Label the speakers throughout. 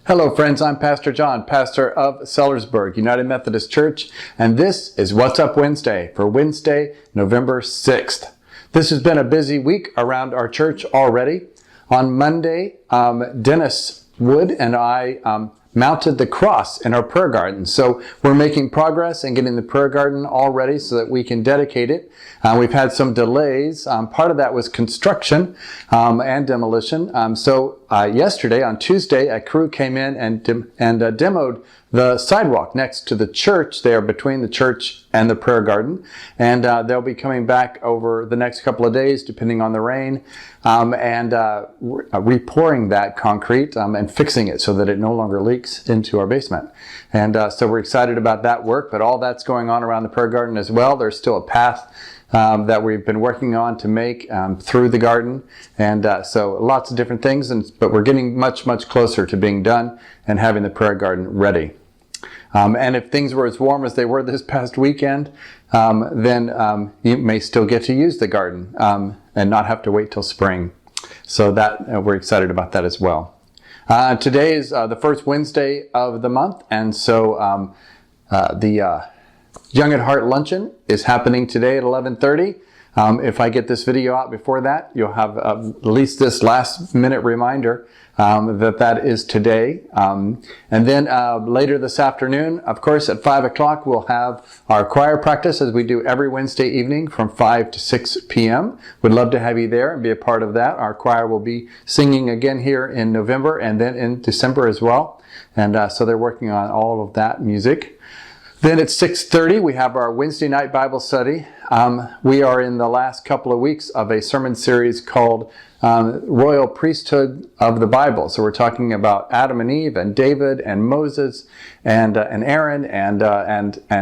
Speaker 1: Hello friends, I'm Pastor John, pastor of Sellersburg United Methodist Church, and this is What's Up Wednesday for Wednesday, November 6th. This has been a busy week around our church already. On Monday, Dennis Wood and I mounted the cross in our prayer garden. So we're making progress and getting the prayer garden all ready so that we can dedicate it. We've had some delays. Part of that was construction and demolition. Yesterday, on Tuesday, a crew came in and demoed the sidewalk next to the church there between the church and the prayer garden. And they'll be coming back over the next couple of days, depending on the rain, repouring that concrete and fixing it so that it no longer leaks into our basement. And so we're excited about that work, but all that's going on around the prayer garden as well. There's still a path that we've been working on to make through the garden. And so lots of different things, but we're getting much, much closer to being done and having the prayer garden ready. And if things were as warm as they were this past weekend, then you may still get to use the garden and not have to wait till spring. So that we're excited about that as well. Today is the first Wednesday of the month, and so the Young at Heart Luncheon is happening today at 11:30. If I get this video out before that, you'll have at least this last minute reminder that is today. And then later this afternoon, of course, at 5 o'clock, we'll have our choir practice as we do every Wednesday evening from 5 to 6 p.m. We'd love to have you there and be a part of that. Our choir will be singing again here in November and then in December as well. And so they're working on all of that music. Then at 6:30, we have our Wednesday night Bible study. We are in the last couple of weeks of a sermon series called Royal Priesthood of the Bible. So we're talking about Adam and Eve and David and Moses and Aaron and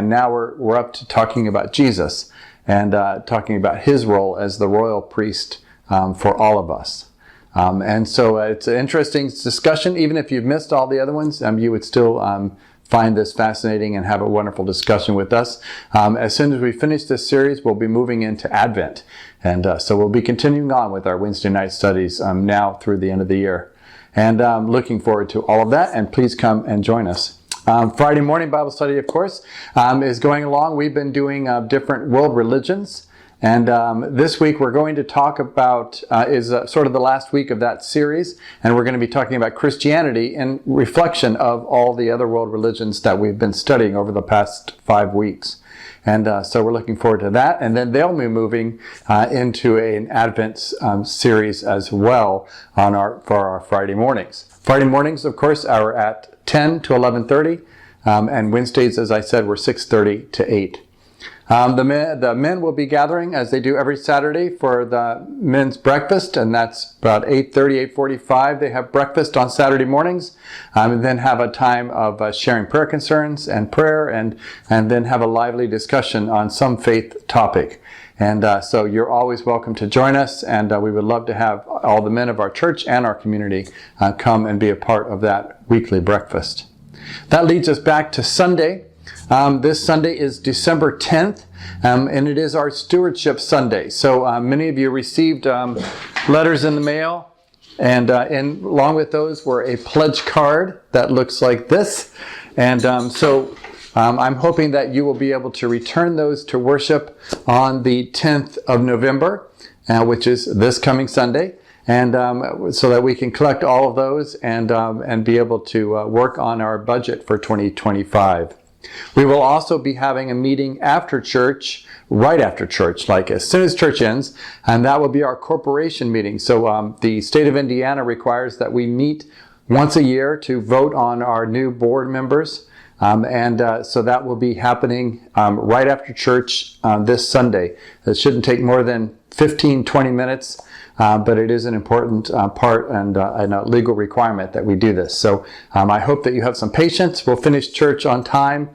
Speaker 1: now we're up to talking about Jesus and talking about his role as the royal priest for all of us. And so it's an interesting discussion. Even if you've missed all the other ones, you would still find this fascinating and have a wonderful discussion with us. As soon as we finish this series, we'll be moving into Advent. And so we'll be continuing on with our Wednesday night studies now through the end of the year. And looking forward to all of that, and please come and join us. Friday morning Bible study, of course, is going along. We've been doing different world religions. And this week we're going to talk about, sort of the last week of that series, and we're going to be talking about Christianity in reflection of all the other world religions that we've been studying over the past 5 weeks. And so we're looking forward to that. And then they'll be moving into an Advent series as well for our Friday mornings. Friday mornings, of course, are at 10 to 11:30, and Wednesdays, as I said, were 6:30 to 8. The men will be gathering as they do every Saturday for the men's breakfast, and that's about 8:30, 8:45. They have breakfast on Saturday mornings, and then have a time of sharing prayer concerns and prayer, and then have a lively discussion on some faith topic. And so you're always welcome to join us, and we would love to have all the men of our church and our community come and be a part of that weekly breakfast. That leads us back to Sunday. This Sunday is December 10th, and it is our Stewardship Sunday. So many of you received letters in the mail, and along with those were a pledge card that looks like this. And I'm hoping that you will be able to return those to worship on the 10th of November, which is this coming Sunday. And so that we can collect all of those and be able to work on our budget for 2025. We will also be having a meeting after church, right after church, like as soon as church ends, and that will be our corporation meeting. So the state of Indiana requires that we meet once a year to vote on our new board members, so that will be happening right after church this Sunday. It shouldn't take more than 15-20 minutes, but it is an important part and a legal requirement that we do this. So I hope that you have some patience. We'll finish church on time,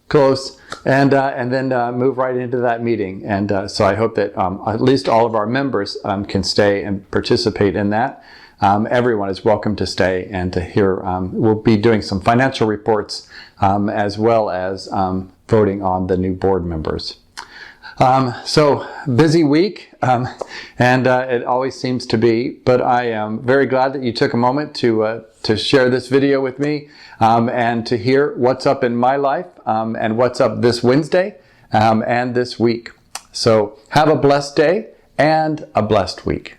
Speaker 1: close, and then move right into that meeting. And so I hope that at least all of our members can stay and participate in that. Everyone is welcome to stay and to hear. We'll be doing some financial reports as well as voting on the new board members. So busy week, and it always seems to be, but I am very glad that you took a moment to to share this video with me and to hear what's up in my life and what's up this Wednesday and this week. So have a blessed day and a blessed week.